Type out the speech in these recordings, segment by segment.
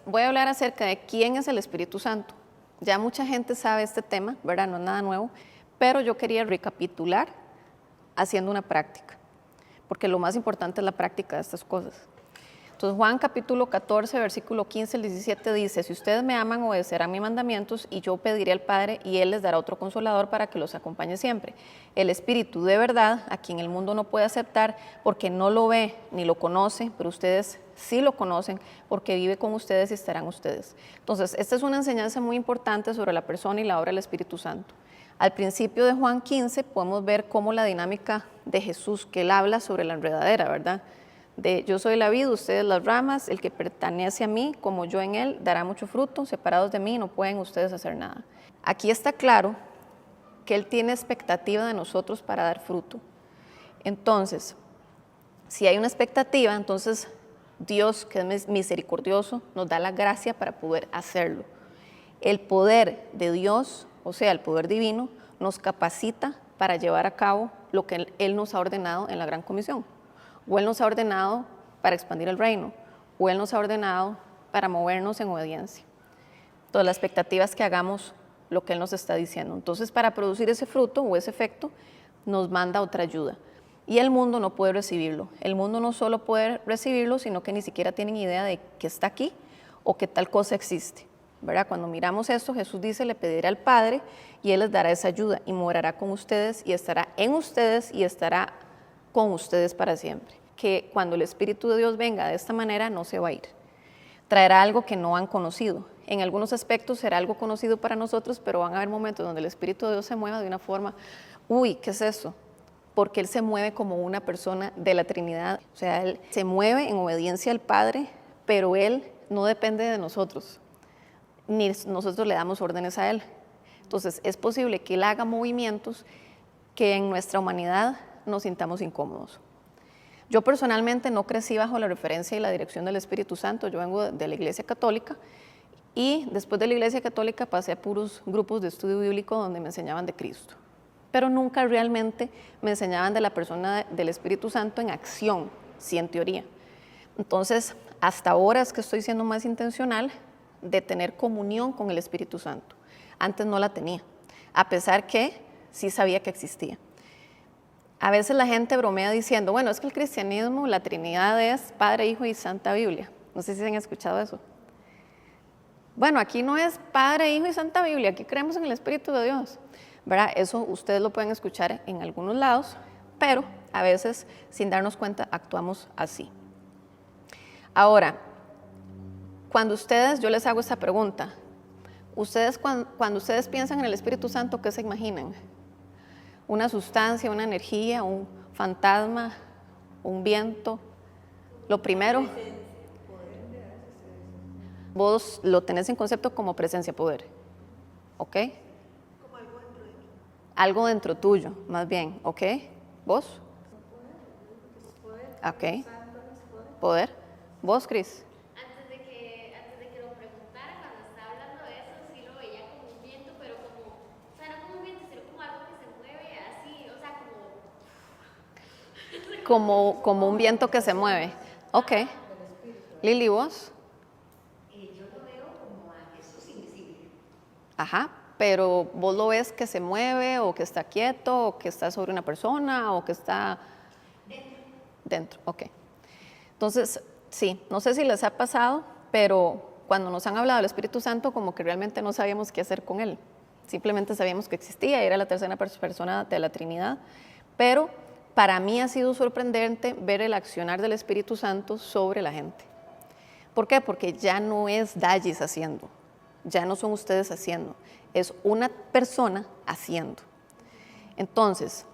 Voy a hablar acerca de quién es el Espíritu Santo. Ya mucha gente sabe este tema, ¿verdad? No es nada nuevo, pero yo quería recapitular haciendo una práctica, porque lo más importante es la práctica de estas cosas. Entonces Juan capítulo 14, versículo 15 al 17 dice: si ustedes me aman, obedecerán mis mandamientos, y yo pediré al Padre, y Él les dará otro consolador para que los acompañe siempre. El Espíritu de verdad, a quien el mundo no puede aceptar, porque no lo ve ni lo conoce, pero ustedes sí lo conocen, porque vive con ustedes y estarán ustedes. Entonces, esta es una enseñanza muy importante sobre la persona y la obra del Espíritu Santo. Al principio de Juan 15 podemos ver cómo la dinámica de Jesús, que Él habla sobre la enredadera, ¿verdad? De yo soy la vid, ustedes las ramas, el que pertenece a mí, como yo en él, dará mucho fruto, separados de mí no pueden ustedes hacer nada. Aquí está claro que Él tiene expectativa de nosotros para dar fruto. Entonces, si hay una expectativa, entonces Dios, que es misericordioso, nos da la gracia para poder hacerlo. El poder de Dios, o sea, el poder divino, nos capacita para llevar a cabo lo que Él nos ha ordenado en la Gran Comisión. O Él nos ha ordenado para expandir el reino, o Él nos ha ordenado para movernos en obediencia. Entonces, la expectativa es que hagamos lo que Él nos está diciendo. Entonces, para producir ese fruto o ese efecto, nos manda otra ayuda. Y el mundo no puede recibirlo. El mundo no solo puede recibirlo, sino que ni siquiera tienen idea de que está aquí o que tal cosa existe, ¿verdad? Cuando miramos esto, Jesús dice: le pediré al Padre y Él les dará esa ayuda y morará con ustedes y estará en ustedes y estará con ustedes para siempre. Que cuando el Espíritu de Dios venga de esta manera, no se va a ir. Traerá algo que no han conocido. En algunos aspectos será algo conocido para nosotros, pero van a haber momentos donde el Espíritu de Dios se mueva de una forma, uy, ¿qué es eso? Porque Él se mueve como una persona de la Trinidad. O sea, Él se mueve en obediencia al Padre, pero Él no depende de nosotros, ni nosotros le damos órdenes a Él. Entonces, es posible que Él haga movimientos que en nuestra humanidad nos sintamos incómodos. Yo personalmente no crecí bajo la referencia y la dirección del Espíritu Santo. Yo vengo de la Iglesia Católica y después de la Iglesia Católica pasé a puros grupos de estudio bíblico donde me enseñaban de Cristo. Pero nunca realmente me enseñaban de la persona del Espíritu Santo en acción, sí en teoría. Entonces, hasta ahora es que estoy siendo más intencional de tener comunión con el Espíritu Santo. Antes no la tenía, a pesar que sí sabía que existía. A veces la gente bromea diciendo, bueno, es que el cristianismo, la Trinidad es Padre, Hijo y Santa Biblia. No sé si han escuchado eso. Bueno, aquí no es Padre, Hijo y Santa Biblia, aquí creemos en el Espíritu de Dios, ¿verdad? Eso ustedes lo pueden escuchar en algunos lados, pero a veces, sin darnos cuenta, actuamos así. Ahora, yo les hago esta pregunta, cuando ustedes piensan en el Espíritu Santo, ¿qué se imaginan? Una sustancia, una energía, un fantasma, un viento. Lo primero, vos lo tenés en concepto como presencia, poder, ¿ok? Como algo dentro de mí. Algo dentro tuyo, más bien, ¿ok? ¿Vos? Ok. Poder. ¿Vos, Cris? Antes de que lo preguntara, cuando estaba hablando de eso, sí lo veía como un viento, pero como, o sea, no como un viento, sino como algo que se mueve así, o sea, Como un viento que se mueve. Ok. Lili, ¿vos? Yo lo veo como a Jesús invisible. Ajá. Pero vos lo ves que se mueve o que está quieto o que está sobre una persona o que está dentro. Ok. Entonces, sí, no sé si les ha pasado, pero cuando nos han hablado del Espíritu Santo, como que realmente no sabíamos qué hacer con Él. Simplemente sabíamos que existía, era la tercera persona de la Trinidad, pero para mí ha sido sorprendente ver el accionar del Espíritu Santo sobre la gente. ¿Por qué? Porque ya no es Dallis haciendo, ya no son ustedes haciendo, es una persona haciendo. Entonces,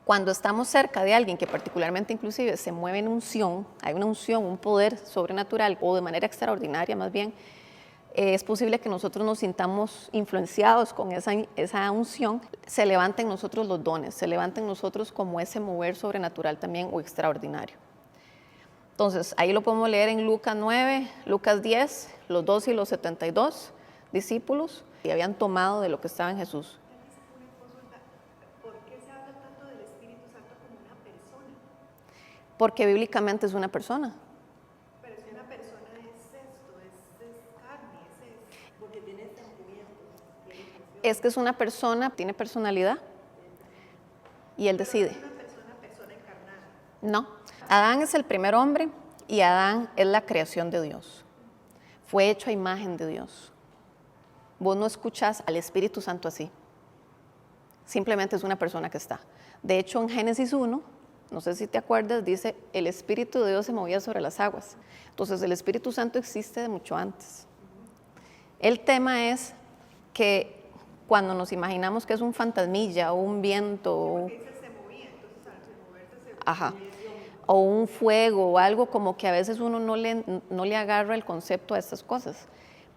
cuando estamos cerca de alguien que particularmente inclusive se mueve en unción, hay una unción, un poder sobrenatural o de manera extraordinaria más bien, es posible que nosotros nos sintamos influenciados con esa unción, se levanten nosotros los dones, se levanten nosotros como ese mover sobrenatural también o extraordinario. Entonces, ahí lo podemos leer en Lucas 9, Lucas 10, los 12 y los 72 discípulos que habían tomado de lo que estaba en Jesús. ¿Por qué se habla tanto del Espíritu Santo como una persona? Porque bíblicamente es una persona. Pero si una persona es esto, es Es que es una persona, tiene personalidad y él decide. Persona encarnada. No, Adán es el primer hombre y Adán es la creación de Dios. Fue hecho a imagen de Dios. Vos no escuchás al Espíritu Santo así. Simplemente es una persona que está. De hecho, en Génesis 1, no sé si te acuerdas, dice, el Espíritu de Dios se movía sobre las aguas. Entonces, el Espíritu Santo existe de mucho antes. El tema es que cuando nos imaginamos que es un fantasmilla o un viento, ajá, o un fuego o algo, como que a veces uno no le agarra el concepto a estas cosas,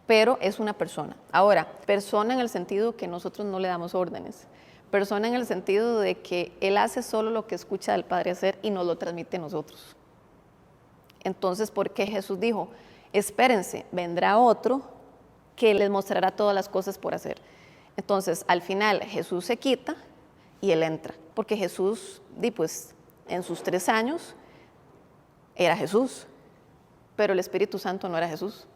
pero es una persona. Ahora, persona en el sentido que nosotros no le damos órdenes, persona en el sentido de que Él hace solo lo que escucha al Padre hacer y nos lo transmite a nosotros. Entonces, ¿por qué Jesús dijo, espérense, vendrá otro que les mostrará todas las cosas por hacer? Entonces, al final, Jesús se quita y Él entra, porque Jesús, pues, en sus 3 años, era Jesús, pero el Espíritu Santo no era Jesús,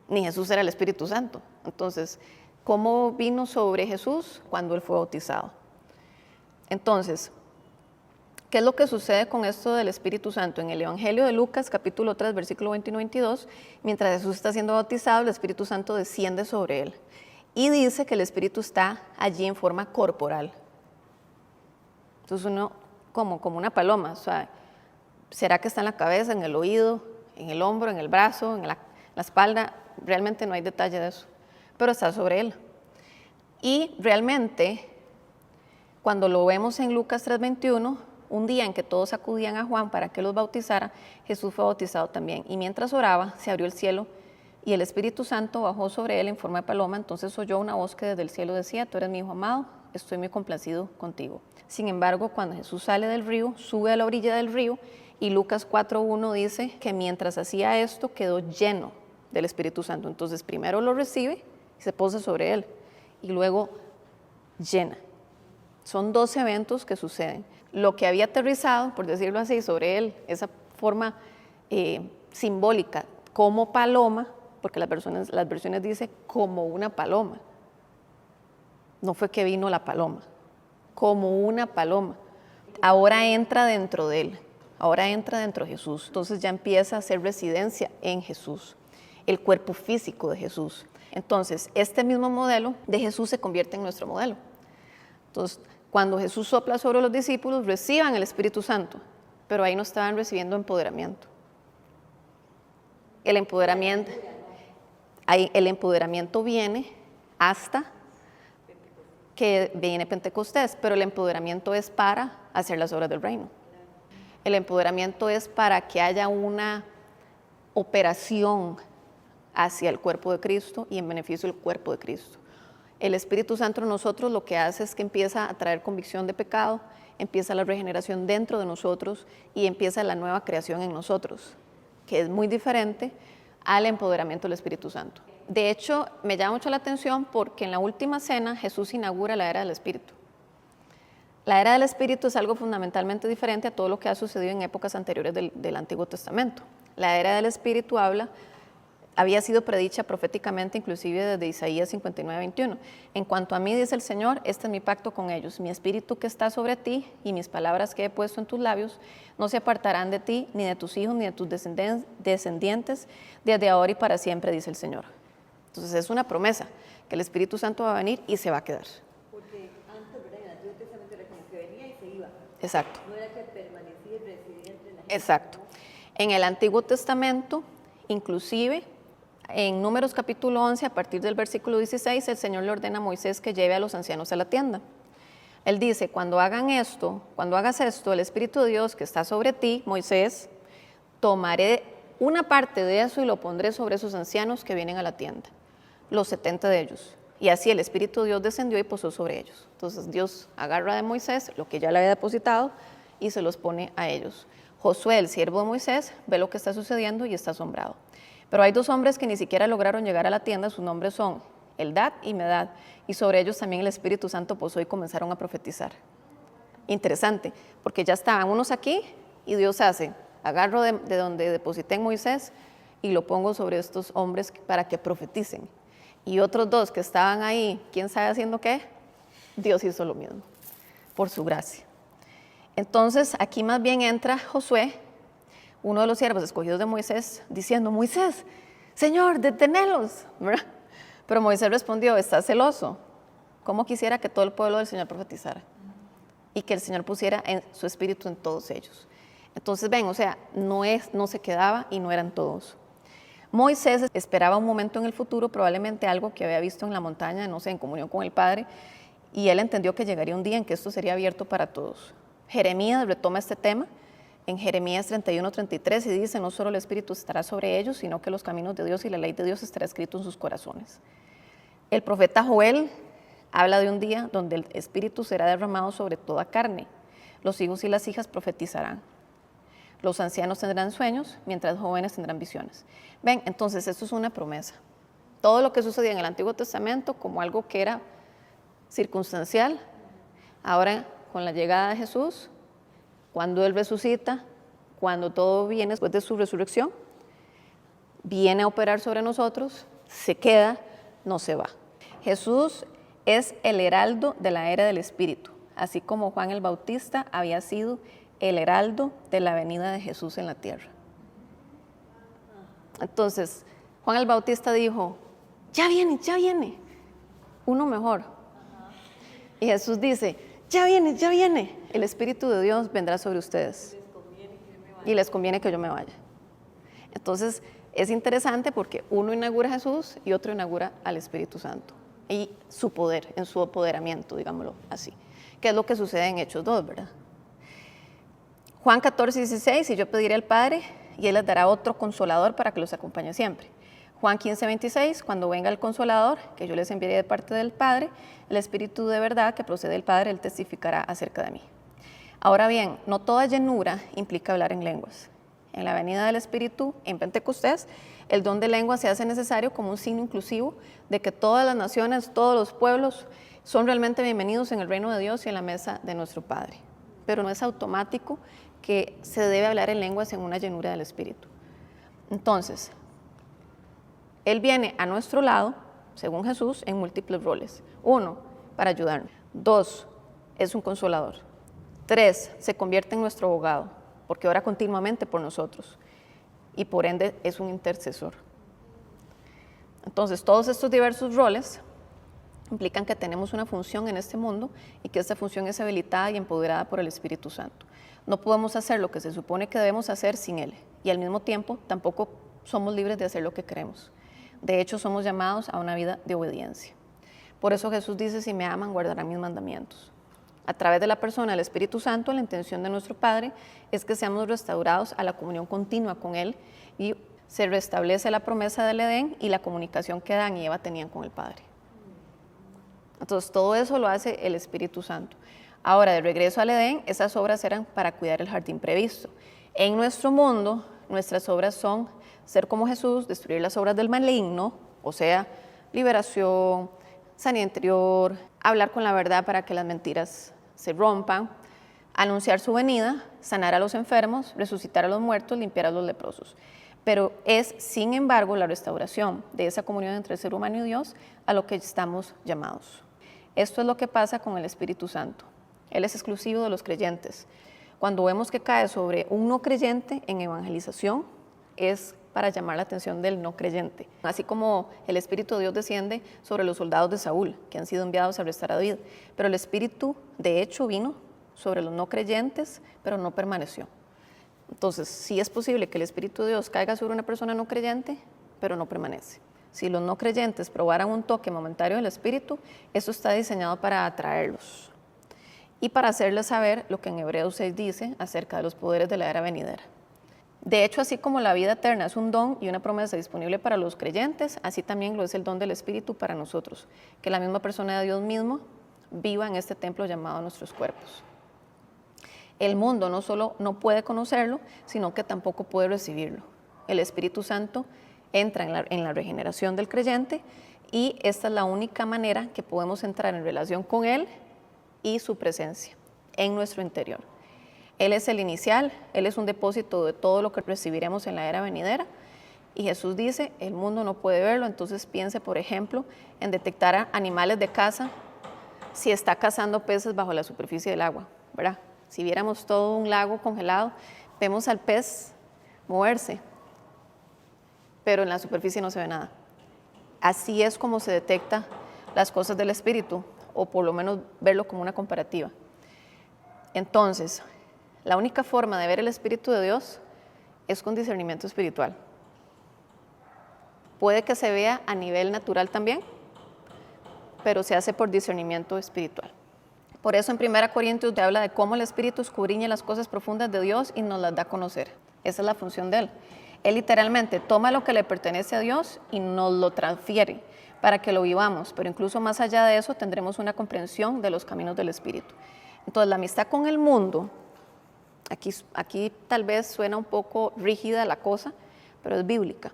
ni Jesús era el Espíritu Santo. Entonces, ¿cómo vino sobre Jesús? Cuando Él fue bautizado. Entonces, ¿qué es lo que sucede con esto del Espíritu Santo? En el Evangelio de Lucas, capítulo 3, versículo 21 y 22, mientras Jesús está siendo bautizado, el Espíritu Santo desciende sobre Él. Y dice que el Espíritu está allí en forma corporal. Entonces uno, como una paloma, o sea, ¿será que está en la cabeza, en el oído, en el hombro, en el brazo, en la espalda? Realmente no hay detalle de eso, pero está sobre Él. Y realmente, cuando lo vemos en Lucas 3:21, un día en que todos acudían a Juan para que los bautizara, Jesús fue bautizado también. Y mientras oraba, se abrió el cielo y el Espíritu Santo bajó sobre él en forma de paloma. Entonces oyó una voz que desde el cielo decía, tú eres mi hijo amado, estoy muy complacido contigo. Sin embargo, cuando Jesús sale del río, sube a la orilla del río y Lucas 4:1 dice que mientras hacía esto quedó lleno del Espíritu Santo. Entonces primero lo recibe y se posa sobre él y luego llena. Son 2 eventos que suceden. Lo que había aterrizado, por decirlo así, sobre él, esa forma simbólica como paloma, porque las versiones dicen como una paloma. No fue que vino la paloma, como una paloma. Ahora entra dentro de él, ahora entra dentro de Jesús. Entonces ya empieza a hacer residencia en Jesús, el cuerpo físico de Jesús. Entonces, este mismo modelo de Jesús se convierte en nuestro modelo. Entonces, cuando Jesús sopla sobre los discípulos, reciban el Espíritu Santo, pero ahí no estaban recibiendo empoderamiento. El empoderamiento viene hasta que viene Pentecostés, pero el empoderamiento es para hacer las obras del reino. El empoderamiento es para que haya una operación hacia el cuerpo de Cristo y en beneficio del cuerpo de Cristo. El Espíritu Santo en nosotros lo que hace es que empieza a traer convicción de pecado, empieza la regeneración dentro de nosotros y empieza la nueva creación en nosotros, que es muy diferente al empoderamiento del Espíritu Santo. De hecho, me llama mucho la atención porque en la última cena Jesús inaugura la era del Espíritu. La era del Espíritu es algo fundamentalmente diferente a todo lo que ha sucedido en épocas anteriores del Antiguo Testamento. La era del Espíritu había sido predicha proféticamente inclusive desde Isaías 59:21. En cuanto a mí, dice el Señor, este es mi pacto con ellos. Mi espíritu que está sobre ti y mis palabras que he puesto en tus labios no se apartarán de ti, ni de tus hijos, ni de tus descendientes, desde ahora y para siempre, dice el Señor. Entonces es una promesa que el Espíritu Santo va a venir y se va a quedar. Porque antes, ¿verdad? En el Antiguo Testamento era como que venía y se iba. Exacto. No era que permanecía y residía entre la gente. Exacto. En el Antiguo Testamento, inclusive, en Números capítulo 11, a partir del versículo 16, el Señor le ordena a Moisés que lleve a los ancianos a la tienda. Él dice, cuando hagas esto, el Espíritu de Dios que está sobre ti, Moisés, tomaré una parte de eso y lo pondré sobre esos ancianos que vienen a la tienda, los 70 de ellos. Y así el Espíritu de Dios descendió y posó sobre ellos. Entonces Dios agarra de Moisés lo que ya le había depositado y se los pone a ellos. Josué, el siervo de Moisés, ve lo que está sucediendo y está asombrado. Pero hay 2 hombres que ni siquiera lograron llegar a la tienda, sus nombres son Eldad y Medad, y sobre ellos también el Espíritu Santo posó y comenzaron a profetizar. Interesante, porque ya estaban unos aquí y Dios agarro de donde deposité en Moisés y lo pongo sobre estos hombres para que profeticen. y otros 2 que estaban ahí, quién sabe haciendo qué, Dios hizo lo mismo, por su gracia. Entonces, aquí más bien entra Josué, uno de los siervos escogidos de Moisés, diciendo, Moisés, Señor, detenelos, ¿verdad? Pero Moisés respondió, ¿estás celoso? ¿Cómo quisiera que todo el pueblo del Señor profetizara? Y que el Señor pusiera en su espíritu en todos ellos. Entonces, ven, o sea, no se quedaba y no eran todos. Moisés esperaba un momento en el futuro, probablemente algo que había visto en la montaña, no sé, en comunión con el Padre, y él entendió que llegaría un día en que esto sería abierto para todos. Jeremías retoma este tema en Jeremías 31:33 y dice, no solo el Espíritu estará sobre ellos, sino que los caminos de Dios y la ley de Dios estará escrito en sus corazones. El profeta Joel habla de un día donde el Espíritu será derramado sobre toda carne. Los hijos y las hijas profetizarán. Los ancianos tendrán sueños, mientras jóvenes tendrán visiones. Ven, entonces esto es una promesa. Todo lo que sucedía en el Antiguo Testamento como algo que era circunstancial, ahora con la llegada de Jesús, cuando Él resucita, cuando todo viene después de su resurrección, viene a operar sobre nosotros, se queda, no se va. Jesús es el heraldo de la era del Espíritu, así como Juan el Bautista había sido el heraldo de la venida de Jesús en la tierra. Entonces, Juan el Bautista dijo, ya viene, uno mejor. Y Jesús dice, ya viene, el Espíritu de Dios vendrá sobre ustedes. Y les conviene que yo me vaya. Entonces, es interesante porque uno inaugura a Jesús y otro inaugura al Espíritu Santo. Y su poder, en su apoderamiento, digámoslo así. Que es lo que sucede en Hechos 2, ¿verdad? Juan 14:16, y yo pediré al Padre, y Él les dará otro consolador para que los acompañe siempre. Juan 15:26, cuando venga el Consolador, que yo les enviaré de parte del Padre, el Espíritu de verdad que procede del Padre, Él testificará acerca de mí. Ahora bien, no toda llenura implica hablar en lenguas. En la venida del Espíritu, en Pentecostés, el don de lengua se hace necesario como un signo inclusivo de que todas las naciones, todos los pueblos son realmente bienvenidos en el reino de Dios y en la mesa de nuestro Padre. Pero no es automático que se debe hablar en lenguas en una llenura del Espíritu. Entonces, Él viene a nuestro lado, según Jesús, en múltiples roles. 1, para ayudarnos. 2, es un consolador. 3, se convierte en nuestro abogado, porque ora continuamente por nosotros. Y por ende es un intercesor. Entonces, todos estos diversos roles implican que tenemos una función en este mundo y que esta función es habilitada y empoderada por el Espíritu Santo. No podemos hacer lo que se supone que debemos hacer sin Él, y al mismo tiempo tampoco somos libres de hacer lo que queremos. De hecho, somos llamados a una vida de obediencia. Por eso Jesús dice, si me aman, guardarán mis mandamientos. A través de la persona del Espíritu Santo, la intención de nuestro Padre es que seamos restaurados a la comunión continua con Él y se restablece la promesa del Edén y la comunicación que Adán y Eva tenían con el Padre. Entonces, todo eso lo hace el Espíritu Santo. Ahora, de regreso al Edén, esas obras eran para cuidar el jardín previsto. En nuestro mundo, nuestras obras son ser como Jesús, destruir las obras del maligno, o sea, liberación, sanidad interior, hablar con la verdad para que las mentiras se rompan, anunciar su venida, sanar a los enfermos, resucitar a los muertos, limpiar a los leprosos. Pero es, sin embargo, la restauración de esa comunión entre el ser humano y Dios a lo que estamos llamados. Esto es lo que pasa con el Espíritu Santo. Él es exclusivo de los creyentes. Cuando vemos que cae sobre un no creyente en evangelización, es para llamar la atención del no creyente. Así como el Espíritu de Dios desciende sobre los soldados de Saúl, que han sido enviados a arrestar a David. Pero el Espíritu, de hecho, vino sobre los no creyentes, pero no permaneció. Entonces, sí es posible que el Espíritu de Dios caiga sobre una persona no creyente, pero no permanece. Si los no creyentes probaran un toque momentáneo del Espíritu, eso está diseñado para atraerlos y para hacerles saber lo que en Hebreos 6 dice acerca de los poderes de la era venidera. De hecho, así como la vida eterna es un don y una promesa disponible para los creyentes, así también lo es el don del Espíritu para nosotros, que la misma persona de Dios mismo viva en este templo llamado nuestros cuerpos. El mundo no solo no puede conocerlo, sino que tampoco puede recibirlo. El Espíritu Santo entra en la regeneración del creyente y esta es la única manera que podemos entrar en relación con Él y su presencia en nuestro interior. Él es el inicial, Él es un depósito de todo lo que recibiremos en la era venidera Y Jesús dice, el mundo no puede verlo, entonces piense, por ejemplo, en detectar a animales de caza si está cazando peces bajo la superficie del agua, ¿verdad? Si viéramos todo un lago congelado, vemos al pez moverse, pero en la superficie no se ve nada. Así es como se detecta las cosas del espíritu, o por lo menos verlo como una comparativa. Entonces, la única forma de ver el Espíritu de Dios es con discernimiento espiritual. Puede que se vea a nivel natural también, pero se hace por discernimiento espiritual. Por eso en 1 Corintios te habla de cómo el Espíritu escudriña las cosas profundas de Dios y nos las da a conocer. Esa es la función de Él. Él literalmente toma lo que le pertenece a Dios y nos lo transfiere para que lo vivamos, pero incluso más allá de eso tendremos una comprensión de los caminos del Espíritu. Entonces la amistad con el mundo, aquí tal vez suena un poco rígida la cosa, pero es bíblica.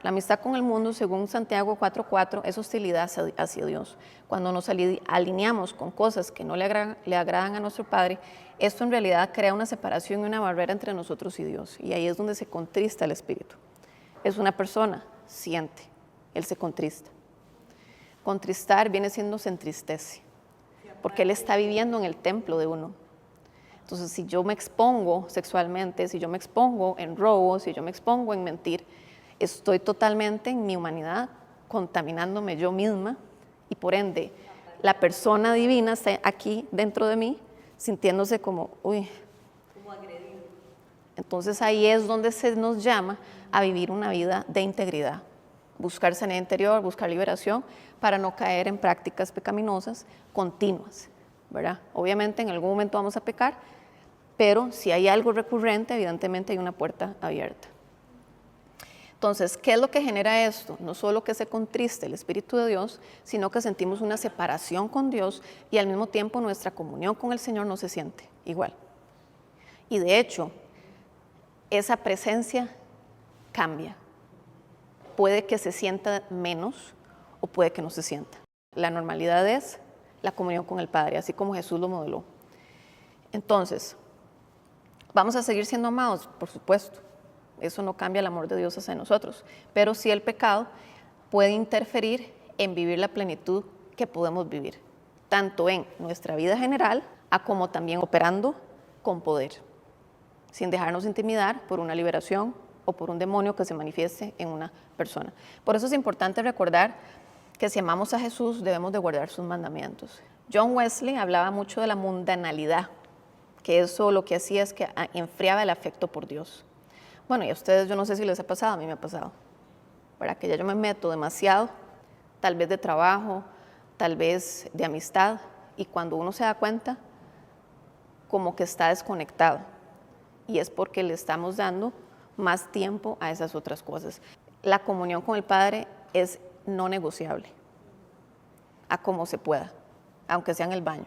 La amistad con el mundo, según Santiago 4:4, es hostilidad hacia Dios. Cuando nos alineamos con cosas que no le agradan a nuestro Padre, esto en realidad crea una separación y una barrera entre nosotros y Dios. Y ahí es donde se contrista el espíritu. Es una persona, siente, él se contrista. Contristar viene siendo se entristece, porque él está viviendo en el templo de uno. Entonces, si yo me expongo sexualmente, si yo me expongo en robo, si yo me expongo en mentir, estoy totalmente en mi humanidad, contaminándome yo misma y por ende la persona divina está aquí dentro de mí sintiéndose como, uy. Como agredido. Entonces ahí es donde se nos llama a vivir una vida de integridad, buscar sanidad interior, buscar liberación para no caer en prácticas pecaminosas continuas, ¿verdad? Obviamente en algún momento vamos a pecar, pero si hay algo recurrente, evidentemente hay una puerta abierta. Entonces, ¿qué es lo que genera esto? No solo que se contriste el Espíritu de Dios, sino que sentimos una separación con Dios y al mismo tiempo nuestra comunión con el Señor no se siente igual. Y de hecho, esa presencia cambia. Puede que se sienta menos o puede que no se sienta. La normalidad es la comunión con el Padre, así como Jesús lo modeló. Entonces, ¿vamos a seguir siendo amados? Por supuesto. Eso no cambia el amor de Dios hacia nosotros, pero sí el pecado puede interferir en vivir la plenitud que podemos vivir, tanto en nuestra vida general, como también operando con poder, sin dejarnos intimidar por una liberación o por un demonio que se manifieste en una persona. Por eso es importante recordar que si amamos a Jesús debemos de guardar sus mandamientos. John Wesley hablaba mucho de la mundanalidad, que eso lo que hacía es que enfriaba el afecto por Dios. Bueno, y a ustedes yo no sé si les ha pasado, a mí me ha pasado, ¿verdad? Que ya yo me meto demasiado, tal vez de trabajo, tal vez de amistad, y cuando uno se da cuenta, como que está desconectado, y es porque le estamos dando más tiempo a esas otras cosas. La comunión con el Padre es no negociable, a como se pueda, aunque sea en el baño,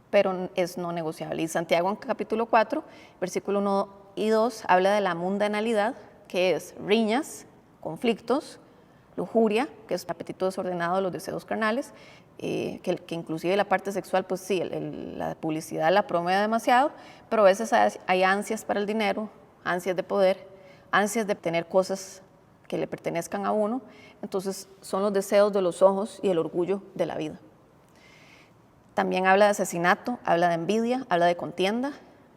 pero es no negociable. Y Santiago en capítulo 4, versículo 1 y 2 habla de la mundanalidad, que es riñas, conflictos, lujuria, que es el apetito desordenado de los deseos carnales, que inclusive la parte sexual, pues sí, la publicidad la promueve demasiado, pero a veces hay ansias para el dinero, ansias de poder, ansias de tener cosas que le pertenezcan a uno, entonces son los deseos de los ojos y el orgullo de la vida. También habla de asesinato, habla de envidia, habla de contienda.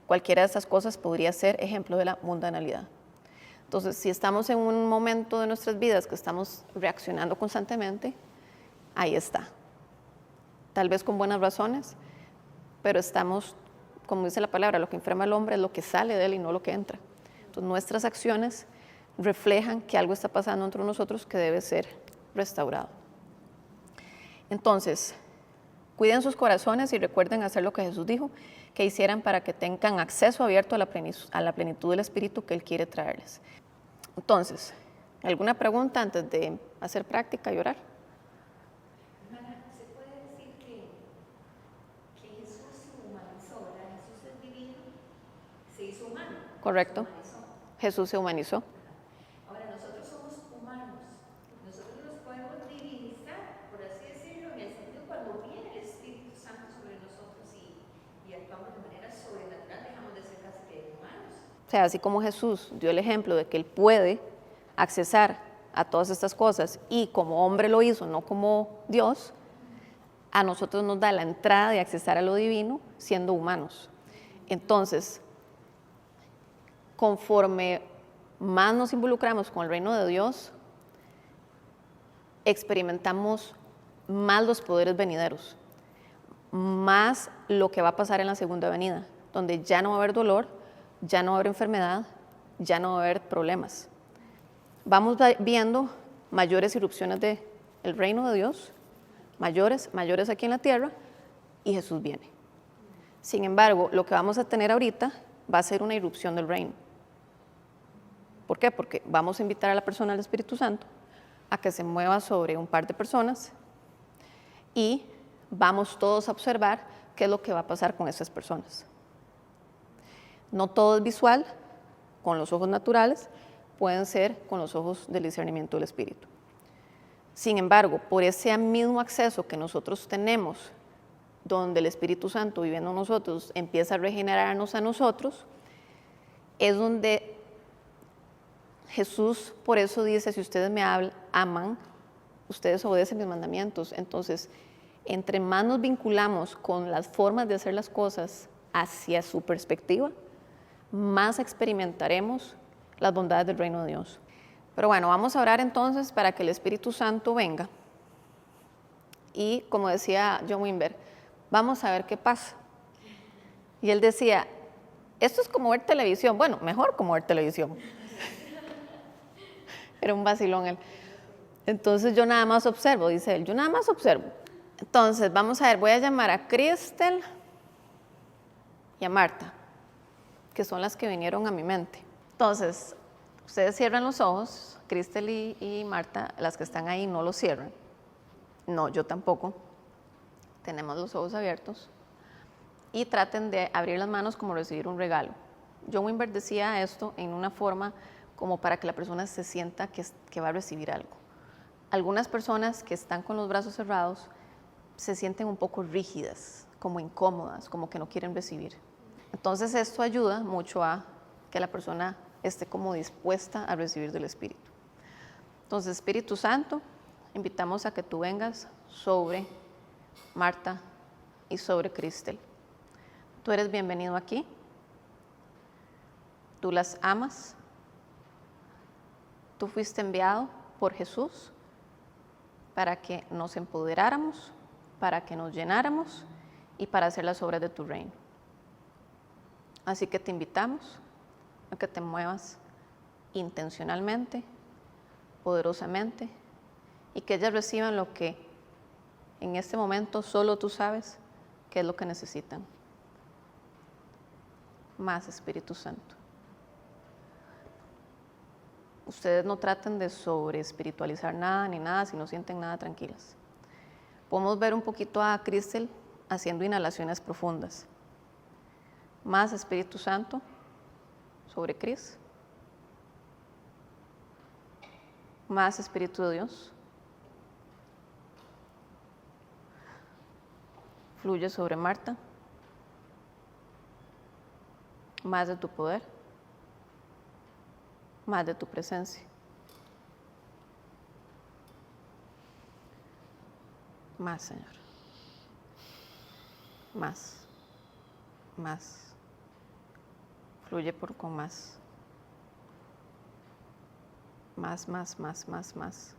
Cualquiera de esas cosas podría ser ejemplo de la mundanalidad. Entonces, si estamos en un momento de nuestras vidas que estamos reaccionando constantemente, ahí está. Tal vez con buenas razones, pero estamos, como dice la palabra, lo que enferma al hombre es lo que sale de él y no lo que entra. Entonces, nuestras acciones reflejan que algo está pasando entre nosotros que debe ser restaurado. Entonces, cuiden sus corazones y recuerden hacer lo que Jesús dijo que hicieran para que tengan acceso abierto a la plenitud del Espíritu que Él quiere traerles. Entonces, ¿alguna pregunta antes de hacer práctica y orar? Hermana, ¿se puede decir que Jesús se humanizó, ¿verdad? Jesús es divino, se hizo humano. Correcto. Se humanizó. Jesús se humanizó. Ahora, nosotros somos humanos. Nosotros nos podemos divinizar, por así decirlo, en el sentido cuando viene el Espíritu Santo sobre nosotros y actuamos de manera sobrenatural, dejamos de ser casi que humanos. O sea, así como Jesús dio el ejemplo de que Él puede accesar a todas estas cosas y como hombre lo hizo, no como Dios, a nosotros nos da la entrada de accesar a lo divino siendo humanos. Entonces, conforme más nos involucramos con el reino de Dios, experimentamos más los poderes venideros, más lo que va a pasar en la segunda venida, donde ya no va a haber dolor, ya no va a haber enfermedad, ya no va a haber problemas. Vamos viendo mayores irrupciones del reino de Dios, mayores aquí en la tierra, y Jesús viene. Sin embargo, lo que vamos a tener ahorita va a ser una irrupción del reino. ¿Por qué? Porque vamos a invitar a la persona del Espíritu Santo a que se mueva sobre un par de personas y vamos todos a observar qué es lo que va a pasar con esas personas. No todo es visual, con los ojos naturales, pueden ser con los ojos del discernimiento del Espíritu. Sin embargo, por ese mismo acceso que nosotros tenemos, donde el Espíritu Santo viviendo en nosotros empieza a regenerarnos a nosotros, es donde Jesús por eso dice, si ustedes me aman, ustedes obedecen mis mandamientos. Entonces, entre más nos vinculamos con las formas de hacer las cosas hacia su perspectiva, más experimentaremos las bondades del reino de Dios. Pero bueno, vamos a orar entonces para que el Espíritu Santo venga. Y como decía John Wimber, vamos a ver qué pasa. Y él decía, esto es como ver televisión. Bueno, mejor como ver televisión. Era un vacilón él. Entonces yo nada más observo, dice él, yo nada más observo. Entonces vamos a ver, voy a llamar a Cristel y a Marta, que son las que vinieron a mi mente. Entonces, ustedes cierran los ojos, Cristel y Marta, las que están ahí no los cierran. No, yo tampoco. Tenemos los ojos abiertos. Y traten de abrir las manos como recibir un regalo. John Wimber decía esto en una forma como para que la persona se sienta que va a recibir algo. Algunas personas que están con los brazos cerrados se sienten un poco rígidas, como incómodas, como que no quieren recibir. Entonces esto ayuda mucho a que la persona esté como dispuesta a recibir del Espíritu. Entonces, Espíritu Santo, invitamos a que tú vengas sobre Marta y sobre Cristel. Tú eres bienvenido aquí. Tú las amas. Tú fuiste enviado por Jesús para que nos empoderáramos, para que nos llenáramos y para hacer las obras de tu reino. Así que te invitamos a que te muevas intencionalmente, poderosamente, y que ellas reciban lo que en este momento solo tú sabes que es lo que necesitan. Más Espíritu Santo. Ustedes no traten de sobre espiritualizar nada ni nada, si no sienten nada, tranquilas. Podemos ver un poquito a Cristel haciendo inhalaciones profundas. Más Espíritu Santo sobre Cris. Más Espíritu de Dios. Fluye sobre Marta. Más de tu poder. Más de tu presencia. Más, Señor. Más. Más. Fluye con más. Más, más, más, más, más.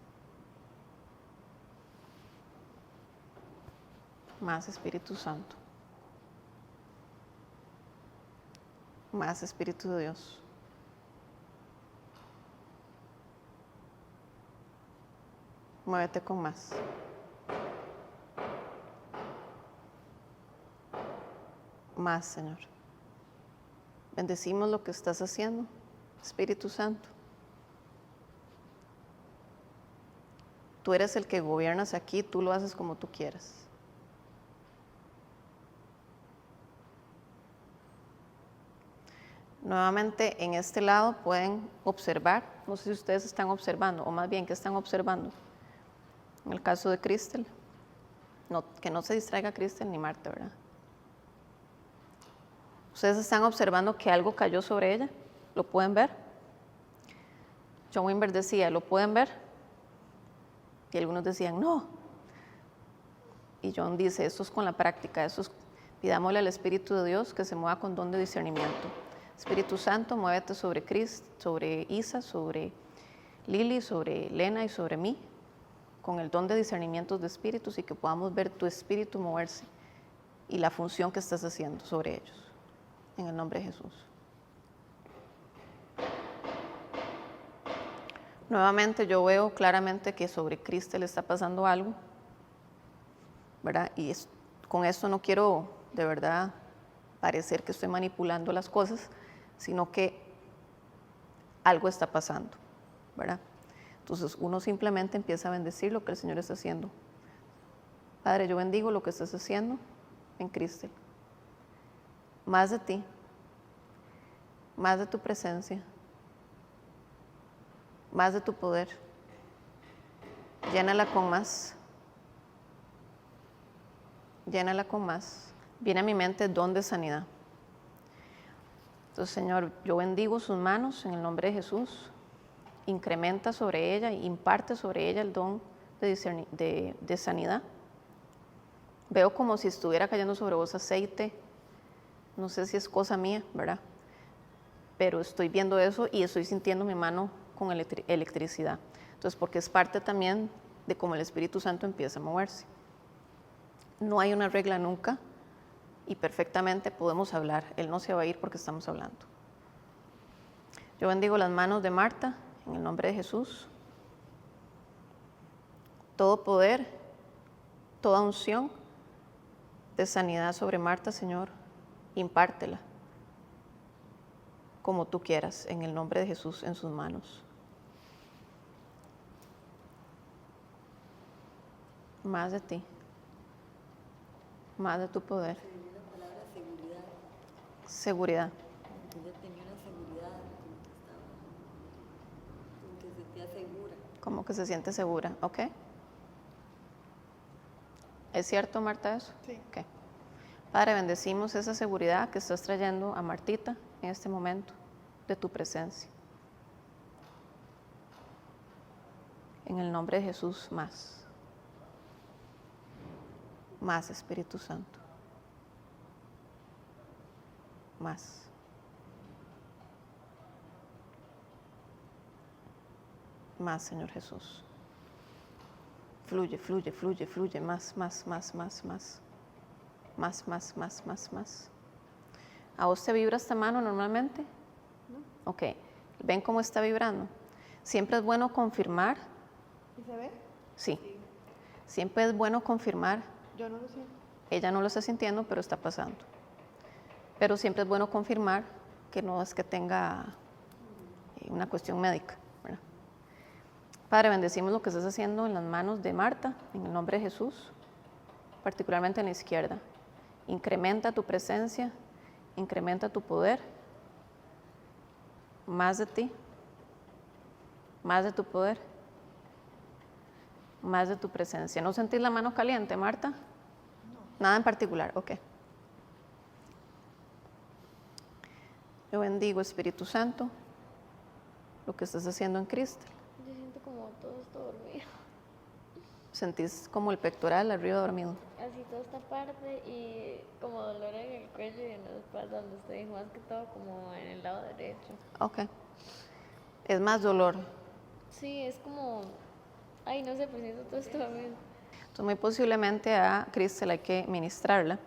Más Espíritu Santo. Más Espíritu de Dios. Muévete con más. Más, Señor. Bendecimos lo que estás haciendo, Espíritu Santo. Tú eres el que gobiernas aquí, tú lo haces como tú quieras. Nuevamente, en este lado pueden observar, no sé si ustedes están observando, o más bien, ¿qué están observando? En el caso de Cristel, que no se distraiga Cristel ni Marta, ¿verdad? Ustedes están observando que algo cayó sobre ella, ¿lo pueden ver? John Wimber decía, ¿lo pueden ver? Y algunos decían, no. Y John dice, esto es con la práctica, pidámosle al Espíritu de Dios que se mueva con don de discernimiento. Espíritu Santo, muévete sobre Chris, sobre Isa, sobre Lili, sobre Lena y sobre mí, con el don de discernimiento de espíritus y que podamos ver tu espíritu moverse y la función que estás haciendo sobre ellos. En el nombre de Jesús. Nuevamente yo veo claramente que sobre Cristo le está pasando algo, ¿verdad? Y con esto no quiero de verdad parecer que estoy manipulando las cosas, sino que algo está pasando, ¿verdad? Entonces uno simplemente empieza a bendecir lo que el Señor está haciendo. Padre, yo bendigo lo que estás haciendo en Cristo. Más de ti, más de tu presencia, más de tu poder. Llénala con más. Llénala con más. Viene a mi mente don de sanidad. Entonces, Señor, yo bendigo sus manos en el nombre de Jesús. Incrementa sobre ella, imparte sobre ella el don de sanidad. Veo como si estuviera cayendo sobre vos aceite. No sé si es cosa mía, ¿verdad? Pero estoy viendo eso y estoy sintiendo mi mano con electricidad. Entonces, porque es parte también de cómo el Espíritu Santo empieza a moverse. No hay una regla nunca y perfectamente podemos hablar. Él no se va a ir porque estamos hablando. Yo bendigo las manos de Marta en el nombre de Jesús. Todo poder, toda unción de sanidad sobre Marta, Señor, impártela como tú quieras, en el nombre de Jesús, en sus manos. Más de ti, más de tu poder. La palabra seguridad. Seguridad. Ella tenía una seguridad, como que se sentía segura. Como que se siente segura, ¿ok? ¿Es cierto, Marta, eso? Sí. Ok. Padre, bendecimos esa seguridad que estás trayendo a Martita en este momento de tu presencia. En el nombre de Jesús, más. Más, Espíritu Santo. Más. Más, Señor Jesús. Fluye, fluye, fluye, fluye. Más, más, más, más, más. Más, más, más, más, más. ¿A vos te vibra esta mano normalmente? ¿No? Ok. ¿Ven cómo está vibrando? Siempre es bueno confirmar. ¿Y se ve? Sí. Siempre es bueno confirmar. Yo no lo siento. Ella no lo está sintiendo, pero está pasando. Pero siempre es bueno confirmar que no es que tenga una cuestión médica, ¿verdad? Padre, bendecimos lo que estás haciendo en las manos de Marta, en el nombre de Jesús, particularmente en la izquierda. Incrementa tu presencia, incrementa tu poder, más de ti, más de tu poder, más de tu presencia. ¿No sentís la mano caliente, Marta? No. Nada en particular, ok. Yo bendigo, Espíritu Santo, lo que estás haciendo en Cristo. Yo siento como todo esto dormido. Sentís como el pectoral arriba dormido. Así toda esta parte y como dolor en el cuello y en la espalda donde estoy, más que todo como en el lado derecho. Ok. Es más dolor. Sí, es como, ay, no sé, pues siento todo esto dormido. Entonces, muy posiblemente a Cristel hay que ministrarla